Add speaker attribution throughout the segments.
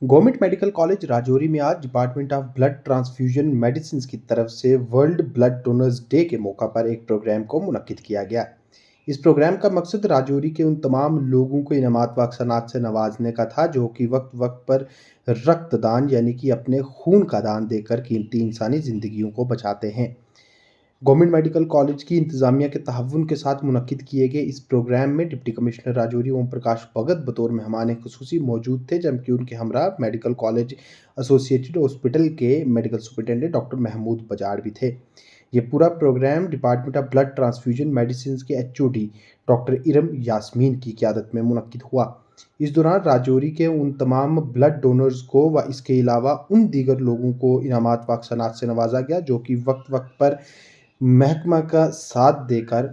Speaker 1: Government medical college Rajouri में आज department of blood transfusion medicine की तरफ से वर्ल्ड ब्लड डोनर्स डे के मौका पर एक प्रोग्राम को मुनक्किद किया गया। इस प्रोग्राम का मकसद राजौरी के उन तमाम लोगों को इनामात व अक्सनात से नवाजने का था जो कि वक्त वक्त पर रक्तदान यानी कि अपने खून का दान देकर कीमती इंसानी ज़िंदगियों को बचाते हैं। गवर्नमेंट मेडिकल कॉलेज की इंतज़ामिया के तहव्वुन के साथ मुनक्किद किए गए इस प्रोग्राम में डिप्टी कमिश्नर राजौरी ओम प्रकाश भगत बतौर मेहमान खुसूसी मौजूद थे, जबकि उनके हमरा मेडिकल कॉलेज एसोसिएटेड हॉस्पिटल के medical superintendent doctor Mehmood Bajad भी थे। ये पूरा programme department of blood transfusion medicine के एचओडी डॉक्टर इरम यास्मीन की क़यादत में मुनक्किद हुआ। इस दौरान राजौरी के उन तमाम ब्लड डोनर्स को व इसके अलावा उन दीगर लोगों को इनामात व अक्सनात से नवाजा गया जो कि वक्त वक्त पर महकमा का साथ देकर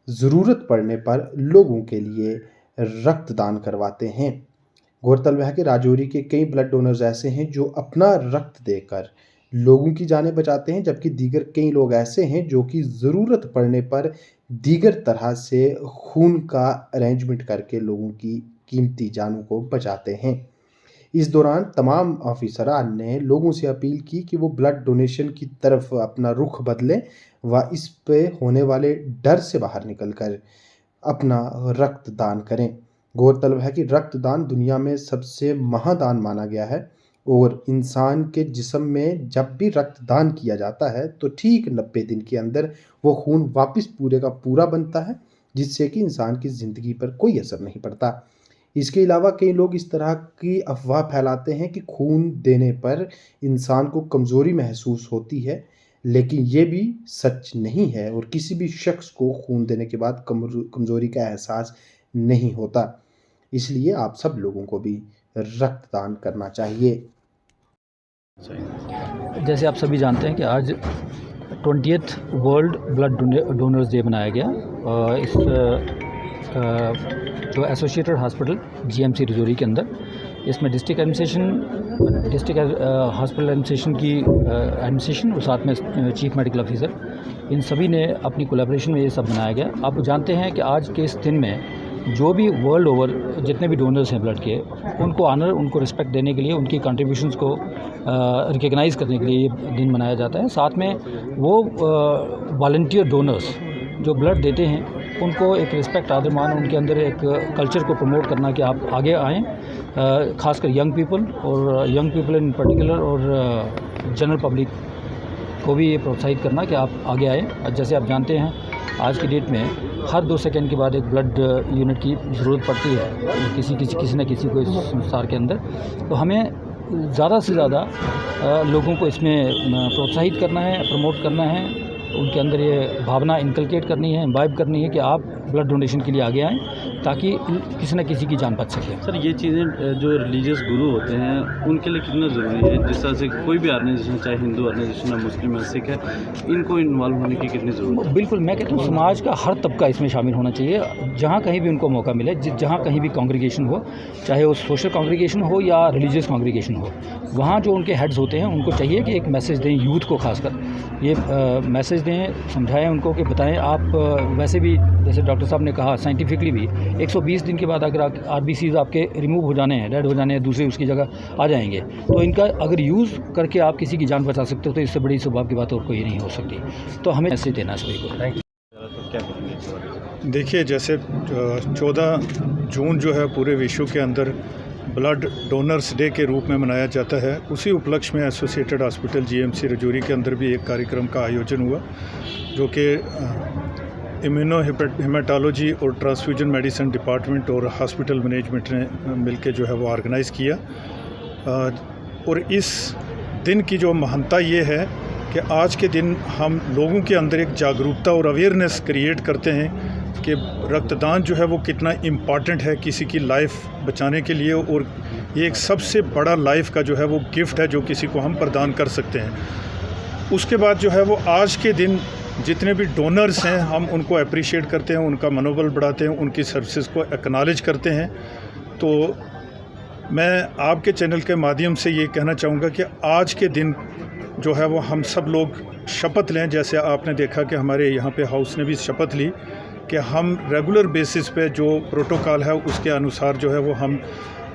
Speaker 1: ज़रूरत पड़ने पर लोगों के लिए रक्तदान करवाते हैं। गौरतलब है कि राजौरी के कई ब्लड डोनर्स ऐसे हैं जो अपना रक्त देकर लोगों की जानें बचाते हैं, जबकि दीगर कई लोग ऐसे हैं जो कि ज़रूरत पड़ने पर दीगर तरह से खून का अरेंजमेंट करके लोगों की कीमती जानों को बचाते हैं। इस दौरान तमाम ऑफिसरान ने लोगों से अपील की कि वो ब्लड डोनेशन की तरफ अपना रुख बदलें व इस पे होने वाले डर से बाहर निकलकर अपना रक्तदान करें। गौरतलब है कि रक्तदान दुनिया में सबसे महादान माना गया है और इंसान के जिस्म में जब भी रक्तदान किया जाता है तो ठीक 90 दिन के अंदर वो खून वापस पूरे का पूरा बनता है, जिससे कि इंसान की ज़िंदगी पर कोई असर नहीं पड़ता। इसके अलावा कई लोग इस तरह की अफवाह फैलाते हैं कि खून देने पर इंसान को कमज़ोरी महसूस होती है, लेकिन ये भी सच नहीं है और किसी भी शख्स को खून देने के बाद कमज़ोरी का एहसास नहीं होता। इसलिए आप सब लोगों को भी रक्तदान करना चाहिए।
Speaker 2: जैसे आप सभी जानते हैं कि आज 20th world blood donors day मनाया गया। इस जो एसोसिएटेड हॉस्पिटल जीएमसी राजौरी के अंदर, इसमें डिस्ट्रिक्ट हॉस्पिटल एडमिनिस्ट्रेशन की एडमिनिस्ट्रेशन और साथ में चीफ मेडिकल ऑफिसर, इन सभी ने अपनी कोलैबोरेशन में ये सब बनाया गया। आप जानते हैं कि आज के इस दिन में जो भी वर्ल्ड ओवर जितने भी डोनर्स हैं ब्लड के, उनको ऑनर, उनको रिस्पेक्ट देने के लिए, उनकी कंट्रीब्यूशंस को रिकग्नाइज़ करने के लिए ये दिन मनाया जाता है। साथ में वो वॉलंटियर डोनर्स जो ब्लड देते हैं उनको एक रिस्पेक्ट, आदर मान, उनके अंदर एक कल्चर को प्रमोट करना कि आप आगे आएँ, खासकर यंग पीपल इन पर्टिकुलर और जनरल पब्लिक को भी ये प्रोत्साहित करना कि आप आगे आएँ। जैसे आप जानते हैं आज की डेट में हर 2 सेकंड के बाद एक ब्लड यूनिट की ज़रूरत पड़ती है किसी न किसी को इस संसार के अंदर। तो हमें ज़्यादा से ज़्यादा लोगों को इसमें प्रोत्साहित करना है, प्रमोट करना है, उनके अंदर ये भावना इनकलकेट करनी है, इम्बाइब करनी है कि आप ब्लड डोनेशन के लिए आगे आएँ ताकि किसी न किसी की जान बच सके।
Speaker 3: सर, ये चीज़ें जो रिलीजियस गुरु होते हैं उनके लिए कितना ज़रूरी है? जिस तरह से कोई भी ऑर्गेनाइजेशन, चाहे हिंदू ऑर्गेनाइजेशन है, मुस्लिम है, सिख है, इनको इन्वॉल्व होने की कितनी ज़रूरत है?
Speaker 2: बिल्कुल, मैं कहता हूँ समाज का हर तबका इसमें शामिल होना चाहिए। जहाँ कहीं भी उनको मौका मिले, जहाँ कहीं भी कांग्रीगेशन हो, चाहे वो सोशल कांग्रीगेशन हो या रिलीजियस कांग्रीगेशन हो, वहाँ जो उनके हेड्स होते हैं उनको चाहिए कि एक मैसेज दें यूथ को, खासकर ये मैसेज दें, समझाएं उनको कि बताएं आप वैसे भी जैसे डॉक्टर साहब ने कहा साइंटिफिकली भी 120 दिन के बाद अगर आरबीसीज आपके रिमूव हो जाने हैं, डेड हो जाने हैं, दूसरे उसकी जगह आ जाएंगे, तो इनका अगर यूज़ करके आप किसी की जान बचा सकते हो तो इससे बड़ी स्वभाव की बात और कोई नहीं हो सकती। तो हमें मैसेज देना है सभी को। Thank you.
Speaker 4: देखिए, जैसे 14 जून जो है पूरे विश्व के अंदर ब्लड डोनर्स डे के रूप में मनाया जाता है, उसी उपलक्ष्य में एसोसिएटेड हॉस्पिटल जीएमसी राजौरी के अंदर भी एक कार्यक्रम का आयोजन हुआ जो कि इम्यूनो हेमाटोलॉजी और ट्रांसफ्यूजन मेडिसिन डिपार्टमेंट और हॉस्पिटल मैनेजमेंट ने मिलकर जो है वो ऑर्गेनाइज़ किया। और इस दिन की जो महानता ये है कि आज के दिन हम लोगों के अंदर एक जागरूकता और अवेयरनेस क्रिएट करते हैं कि रक्तदान जो है वो कितना इम्पॉर्टेंट है किसी की लाइफ बचाने के लिए, और ये एक सबसे बड़ा लाइफ का जो है वो गिफ्ट है जो किसी को हम प्रदान कर सकते हैं। उसके बाद जो है वो आज के दिन जितने भी डोनर्स हैं हम उनको अप्रिशिएट करते हैं, उनका मनोबल बढ़ाते हैं, उनकी सर्विसेज को एक्नॉलेज करते हैं। तो मैं आपके चैनल के माध्यम से ये कहना चाहूँगा कि आज के दिन जो है वो हम सब लोग शपथ लें, जैसे आपने देखा कि हमारे यहाँ पे हाउस ने भी शपथ ली कि हम रेगुलर बेसिस पे जो प्रोटोकॉल है उसके अनुसार जो है वो हम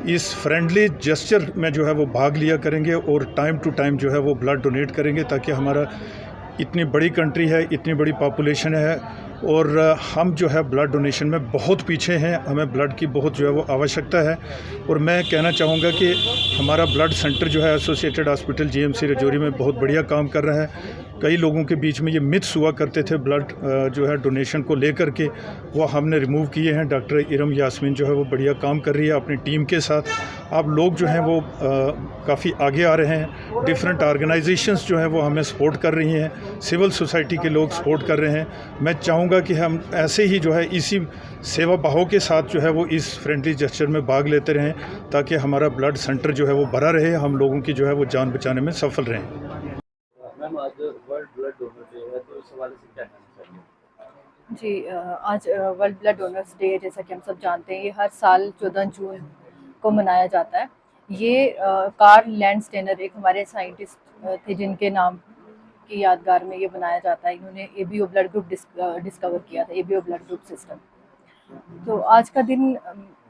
Speaker 4: इस फ्रेंडली जेस्चर में जो है वो भाग लिया करेंगे और टाइम टू टाइम जो है वो ब्लड डोनेट करेंगे, ताकि हमारा इतनी बड़ी कंट्री है, इतनी बड़ी पॉपुलेशन है और हम जो है ब्लड डोनेशन में बहुत पीछे हैं, हमें ब्लड की बहुत जो है वो आवश्यकता है। और मैं कहना चाहूँगा कि हमारा ब्लड सेंटर जो है एसोसिएटेड हॉस्पिटल जीएमसी रजौरी में बहुत बढ़िया काम कर रहा है। कई लोगों के बीच में ये मिथ्स हुआ करते थे ब्लड जो है डोनेशन को लेकर के, वो हमने रिमूव किए हैं। डॉक्टर इरम यास्मीन जो है वो बढ़िया काम कर रही है अपनी टीम के साथ। अब लोग जो हैं वो काफ़ी आगे आ रहे हैं। डिफरेंट ऑर्गेनाइजेशंस जो हैं वो हमें सपोर्ट कर रही हैं, सिविल सोसाइटी के लोग सपोर्ट कर रहे हैं। मैं चाहूँगा कि हम ऐसे ही जो है इसी सेवा भाव के साथ जो है वो इस फ्रेंडली जेस्चर में भाग लेते रहें, ताकि हमारा ब्लड सेंटर जो है वो भरा रहे, हम लोगों की जो है वो जान बचाने में सफल रहें।
Speaker 3: मैम, आज वर्ल्ड ब्लड डोनर डे है, तो इस हवाले से क्या कहना चाहिए?
Speaker 5: जी, आज वर्ल्ड ब्लड डोनर्स डे, जैसा कि हम सब जानते हैं, ये हर साल 14 जून को मनाया जाता है। ये कार्ल लैंडस्टेनर एक हमारे साइंटिस्ट थे जिनके नाम की यादगार में ये बनाया जाता है। इन्होंने एबीओ ब्लड ग्रुप डिस्कवर किया था, एबीओ ब्लड ग्रुप सिस्टम। तो आज का दिन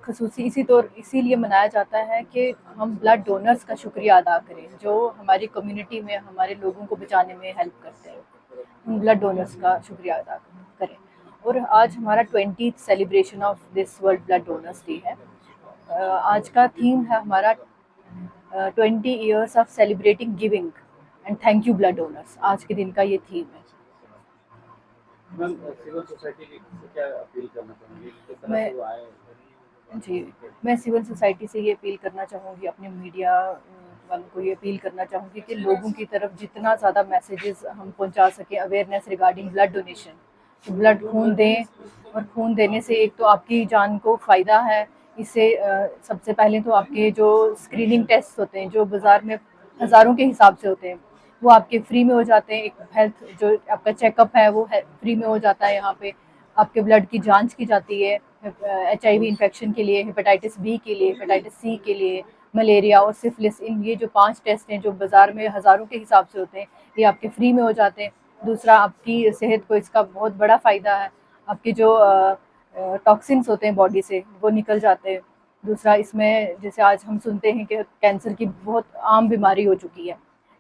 Speaker 5: खसूसी इसीलिए मनाया जाता है कि हम ब्लड डोनर्स का शुक्रिया अदा करें, जो हमारी कम्युनिटी में हमारे लोगों को बचाने में हेल्प करते हैं। हम ब्लड डोनर्स का शुक्रिया अदा करें। और आज हमारा 20th celebration of this world blood donors day है। आज का थीम है हमारा 20 years of celebrating giving and thank you blood donors. आज के दिन का ये थीम है।
Speaker 3: मैम, सिविल सोसाइटी से क्या अपील करना चाहूँगी? किस तरह
Speaker 5: मैं-
Speaker 3: से वो आए?
Speaker 5: मैं सिविल सोसाइटी से ये अपील करना चाहूँगी, अपने मीडिया वालों को ये अपील करना चाहूँगी कि लोगों की तरफ जितना ज़्यादा मैसेजेस हम पहुँचा सकें अवेयरनेस रिगार्डिंग ब्लड डोनेशन, तो ब्लड खून दें। और खून देने से एक तो आपकी जान को फ़ायदा है। इससे सबसे पहले तो आपके जो स्क्रीनिंग टेस्ट होते हैं, जो बाज़ार में हज़ारों के हिसाब से होते हैं, वो आपके फ्री में हो जाते हैं। एक हेल्थ जो आपका चेकअप है वो फ्री में हो जाता है। यहाँ पे आपके ब्लड की जांच की जाती है HIV इन्फेक्शन के लिए, हेपेटाइटिस बी के लिए, हेपेटाइटिस सी के लिए, मलेरिया और सिफिलिस। इन ये जो 5 टेस्ट हैं जो बाज़ार में हज़ारों के हिसाब से होते हैं, ये आपके फ्री में हो जाते हैं। दूसरा, आपकी सेहत को इसका बहुत बड़ा फ़ायदा है। आपके जो टॉक्सिन्स होते हैं बॉडी से वो निकल जाते हैं। दूसरा, इसमें जैसे आज हम सुनते हैं कि कैंसर की बहुत आम बीमारी हो चुकी है,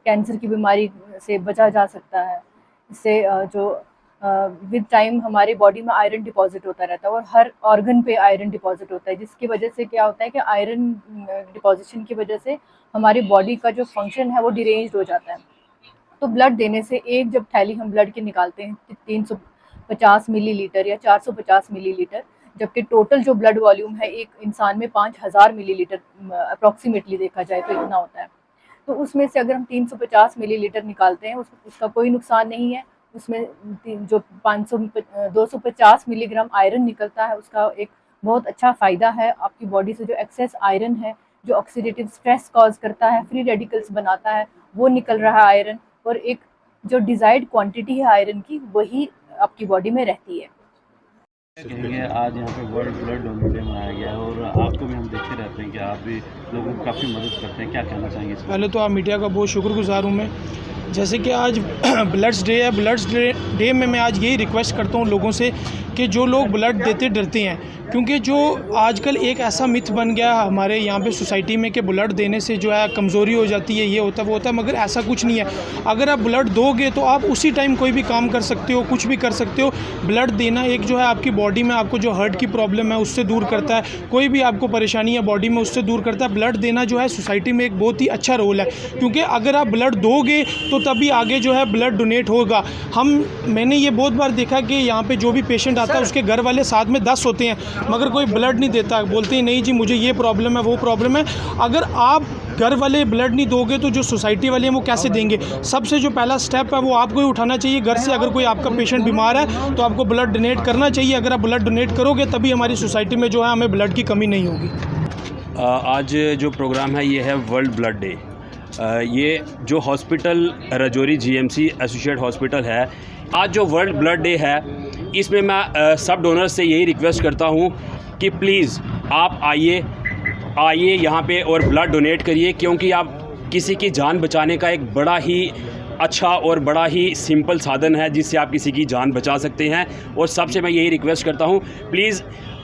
Speaker 5: कैंसर की बीमारी से बचा जा सकता है। इससे जो विद टाइम हमारी बॉडी में आयरन डिपॉजिट होता रहता है और हर ऑर्गन पे आयरन डिपॉजिट होता है, जिसकी वजह से क्या होता है कि आयरन डिपॉजिशन की वजह से हमारी बॉडी का जो फंक्शन है वो डिरेंज्ड हो जाता है। तो ब्लड देने से एक जब थैली हम ब्लड की निकालते हैं 350 मिलीलीटर या 450 मिलीलीटर, जबकि टोटल जो ब्लड वॉल्यूम है एक इंसान में 5000 मिलीलीटर अप्रॉक्सीमेटली देखा जाए तो इतना होता है। तो उसमें से अगर हम 350 मिलीलीटर निकालते हैं उसका कोई नुकसान नहीं है। उसमें जो 250 मिलीग्राम आयरन निकलता है उसका एक बहुत अच्छा फ़ायदा है। आपकी बॉडी से जो एक्सेस आयरन है, जो ऑक्सीडेटिव स्ट्रेस कॉज करता है, फ्री रेडिकल्स बनाता है, वो निकल रहा है आयरन। और एक जो डिज़ायर्ड क्वांटिटी है आयरन की, वही आपकी बॉडी में रहती है।
Speaker 3: कहेंगे आज यहाँ पे वर्ल्ड ब्लड डोनर डे मनाया गया है और आपको भी हम देखते रहते हैं कि आप भी लोगों की काफ़ी मदद करते हैं, क्या कहना चाहेंगे?
Speaker 6: पहले तो आप मीडिया का बहुत शुक्रगुजार हूँ मैं। जैसे कि आज ब्लड्स डे है, ब्लड्स डे में मैं आज यही रिक्वेस्ट करता हूँ लोगों से कि जो लोग ब्लड देते डरते हैं, क्योंकि जो आजकल एक ऐसा मिथ बन गया हमारे यहाँ पे सोसाइटी में कि ब्लड देने से जो है कमज़ोरी हो जाती है, ये होता है वो होता है, मगर ऐसा कुछ नहीं है। अगर आप ब्लड दोगे तो आप उसी टाइम कोई भी काम कर सकते हो, कुछ भी कर सकते हो। ब्लड देना एक जो है आपकी बॉडी में आपको जो हार्ट की प्रॉब्लम है उससे दूर करता है, कोई भी आपको परेशानी है बॉडी में उससे दूर करता है। ब्लड देना जो है सोसाइटी में एक बहुत ही अच्छा रोल है, क्योंकि अगर आप ब्लड दोगे तो तभी आगे जो है ब्लड डोनेट होगा। मैंने ये बहुत बार देखा कि यहाँ पे जो भी पेशेंट आता है उसके घर वाले साथ में 10 होते हैं, मगर कोई ब्लड नहीं देता, बोलते हैं नहीं जी मुझे ये प्रॉब्लम है वो प्रॉब्लम है। अगर आप घर वाले ब्लड नहीं दोगे तो जो सोसाइटी वाले हैं वो कैसे देंगे? सबसे जो पहला स्टेप है वो आपको ही उठाना चाहिए घर से। अगर कोई आपका पेशेंट बीमार है तो आपको ब्लड डोनेट करना चाहिए। अगर आप ब्लड डोनेट करोगे तभी हमारी सोसाइटी में जो है हमें ब्लड की कमी नहीं होगी।
Speaker 7: आज जो प्रोग्राम है ये है वर्ल्ड ब्लड डे। ये जो hospital Rajouri GMC associate hospital है, आज जो वर्ल्ड ब्लड डे है इसमें मैं सब डोनर्स से यही रिक्वेस्ट करता हूँ कि प्लीज़ आप आइए यहाँ पे और ब्लड डोनेट करिए, क्योंकि आप किसी की जान बचाने का एक बड़ा ही अच्छा और बड़ा ही सिंपल साधन है जिससे आप किसी की जान बचा सकते हैं। और सबसे मैं यही रिक्वेस्ट करता हूँ, प्लीज़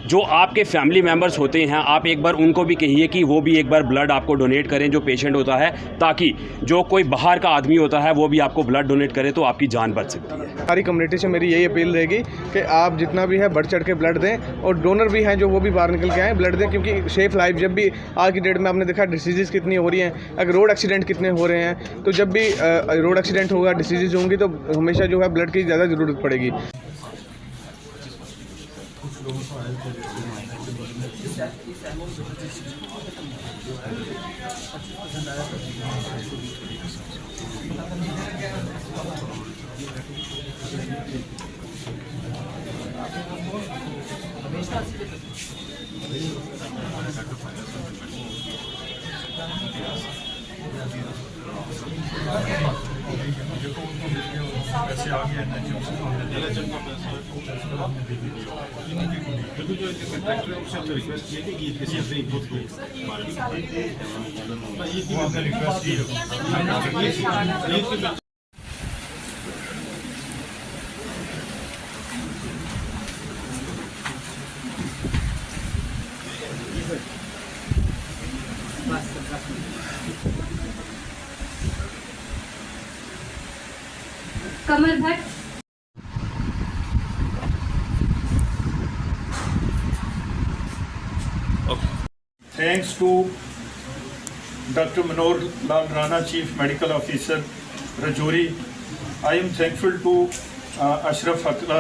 Speaker 7: जो आपके फैमिली मेम्बर्स होते हैं आप एक बार उनको भी कहिए कि वो भी एक बार ब्लड आपको डोनेट करें जो पेशेंट होता है, ताकि जो कोई बाहर का आदमी होता है वो भी आपको ब्लड डोनेट करे तो आपकी जान बच सकती है।
Speaker 8: सारी कम्युनिटी से मेरी यही अपील रहेगी कि आप जितना भी है बढ़ चढ़ के ब्लड दें, और डोनर भी हैं जो वो भी बाहर निकल के आएँ, ब्लड दें, क्योंकि सेफ लाइफ जब भी आज की डेट में आपने देखा डिसीज़ कितनी हो रही हैं, अगर रोड एक्सीडेंट कितने हो रहे हैं, तो जब भी रोड एक्सीडेंट होगा, डिसीज़ होंगी, तो हमेशा जो है ब्लड की ज़्यादा ज़रूरत पड़ेगी।
Speaker 9: कमर Bhatt.
Speaker 4: Thanks to Dr. Manor Lal Rana, Chief Medical Officer, Rajouri. I am thankful to Ashraf Akla,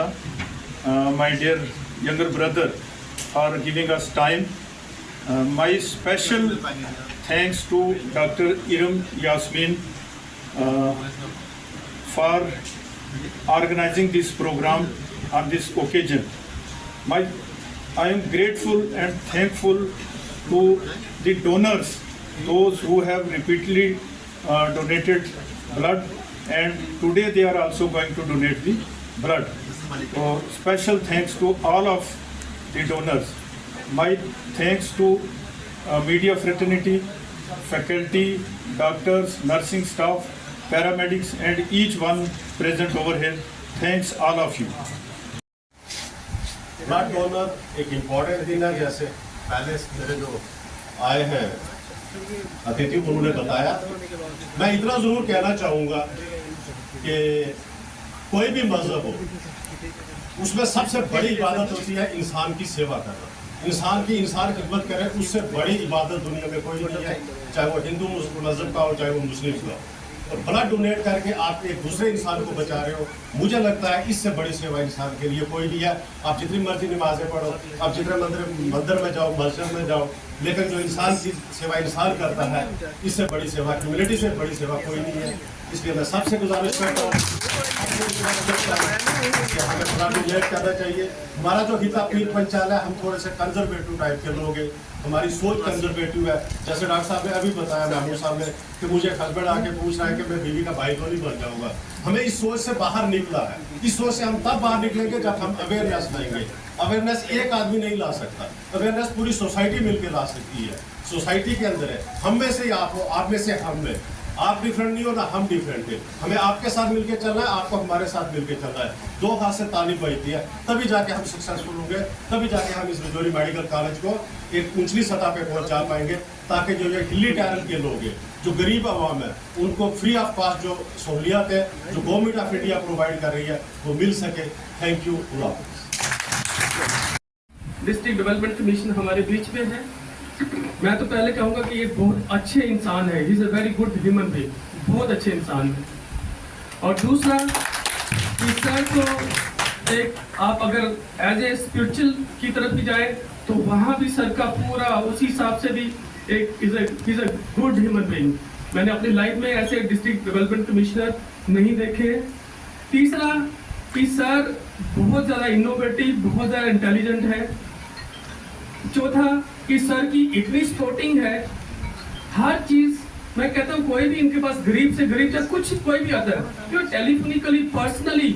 Speaker 4: my dear younger brother, for giving us time. My special thanks to Dr. Iram Yasmin for organizing this program on this occasion. I am grateful and thankful to the donors, those who have repeatedly donated blood, and today they are also going to donate the blood. So special thanks to all of the donors. My thanks to media fraternity, faculty, doctors, nursing staff, paramedics, and each one present over here. Thanks all of you.
Speaker 10: Blood donor एक important दिन है, जैसे पहले मेरे जो आए हैं अतिथि उन्होंने बताया। मैं इतना ज़रूर कहना चाहूँगा कि कोई भी मजहब हो, उसमें सबसे बड़ी इबादत होती है इंसान की सेवा करना, इंसान की खिदमत करे। उससे बड़ी इबादत दुनिया में कोई नहीं है, चाहे वो हिंदू मजहब का हो, चाहे वो मुस्लिम का हो। और ब्लड डोनेट करके आप एक दूसरे इंसान को बचा रहे हो, मुझे लगता है इससे बड़ी सेवा इंसान के लिए कोई नहीं है। आप जितनी मर्जी नमाजें पढ़ो, आप जितने मंदिर में जाओ, मस्जिद में जाओ, लेकिन जो इंसान की सेवा इंसान करता है, इससे बड़ी सेवा, ह्यूमैनिटी से बड़ी सेवा कोई नहीं है। इसलिए मैं सबसे गुजारिश करता हूँ हमें ब्लड डोनेट करना चाहिए। हमारा जो हिता पीर पंचाल है, हम थोड़े से कंजर्वेटिव टाइप के लोग हैं, हमारी सोच कंजर्वेटिव है। जैसे डॉक्टर साहब ने अभी बताया, महमूद साहब ने, कि मुझे हस्बैंड आके पूछ रहा है कि मैं बीवी का भाई तो नहीं बन जाऊंगा। हमें इस सोच से बाहर निकला है। इस सोच से हम तब बाहर निकलेंगे जब हम अवेयरनेस देंगे। अवेयरनेस एक आदमी नहीं ला सकता, अवेयरनेस पूरी सोसाइटी मिलकर ला सकती है। सोसाइटी के अंदर है, हम में से ही आप हो, आप में से हम में। आप डिफरेंट नहीं हो ना हम डिफरेंट है। हमें आपके साथ मिलकर चलना है, आपको हमारे साथ मिलकर चलना है। दो हाथ से ताली बजती है, तभी जाके हम सक्सेसफुल होंगे, तभी जाके हम इस रजौरी मेडिकल कॉलेज को एक ऊंचली सतह पे पहुंचा पाएंगे, ताकि जो ये हिली टैलेंट के लोग हैं, जो गरीब आवाम है, उनको फ्री ऑफ कॉस्ट जो सहूलियात है, जो गवर्नमेंट ऑफ इंडिया प्रोवाइड कर रही है, वो मिल सके। Thank you.
Speaker 11: District development commission हमारे बीच में है। मैं तो पहले कहूँगा कि ये बहुत अच्छे इंसान है, he is a very good human being, बहुत अच्छे इंसान है। और दूसरा, इस सर को एक आप अगर एज ए स्पिरिचुअल की तरफ भी जाए तो वहाँ भी सर का पूरा उसी हिसाब से भी एक is a good human being. मैंने अपनी लाइफ में ऐसे डिस्ट्रिक्ट डेवलपमेंट कमिश्नर नहीं देखे। तीसरा कि सर बहुत ज़्यादा इनोवेटिव, बहुत ज़्यादा इंटेलिजेंट है। चौथा कि सर की इतनी स्पोर्टिंग है, हर चीज़ मैं कहता हूँ, कोई भी इनके पास गरीब से गरीब या कुछ कोई भी आता है, जो टेलीफोनिकली पर्सनली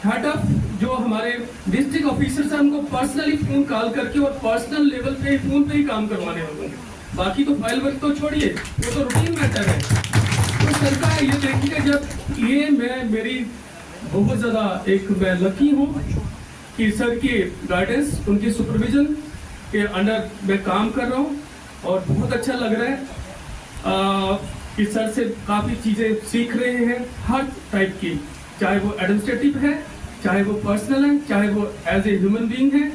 Speaker 11: हेड ऑफ जो हमारे डिस्ट्रिक्ट ऑफिसर्स हैं उनको पर्सनली फ़ोन कॉल करके और पर्सनल लेवल पे फ़ोन पे ही काम करवाने होंगे। बाकी तो फाइल वर्क तो छोड़िए, वो तो रूटीन मैटर है। तो सरकार ये देखिएगा, जब ये मैं मेरी बहुत ज़्यादा एक मैं लकी हूँ कि सर की गाइडेंस, उनकी सुपरविजन के अंडर मैं काम कर रहा हूँ और बहुत अच्छा लग रहा है कि सर से काफ़ी चीज़ें सीख रहे हैं हर टाइप की, चाहे वो एडमिनिस्ट्रेटिव है, चाहे वो पर्सनल है, चाहे वो एज ए ह्यूमन बीइंग है।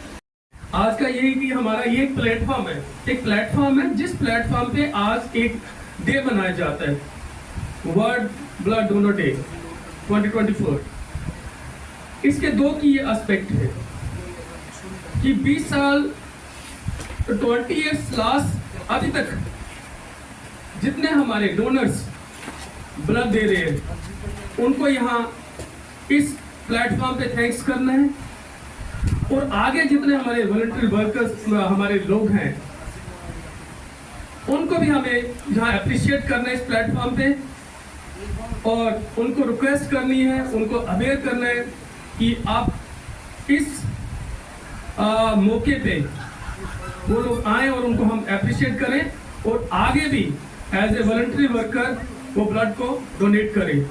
Speaker 11: आज का यही कि हमारा ये एक प्लेटफॉर्म है जिस प्लेटफॉर्म पे आज एक डे मनाया जाता है, वर्ल्ड ब्लड डोनर डे 2024। इसके दो की ये एस्पेक्ट है कि 20 साल 20 ईयर्स लास्ट अभी तक जितने हमारे डोनर्स ब्लड दे रहे हैं उनको यहाँ इस प्लेटफॉर्म पे थैंक्स करना है, और आगे जितने हमारे वॉलंटरी वर्कर्स हमारे लोग हैं उनको भी हमें यहाँ अप्रिशिएट करना है इस प्लेटफॉर्म पे, और उनको रिक्वेस्ट करनी है, उनको अवेयर करना है कि आप इस मौके पे वो लोग आए और उनको हम अप्रिशिएट करें और आगे भी एज ए वॉलंटरी वर्कर वो ब्लड को डोनेट करें।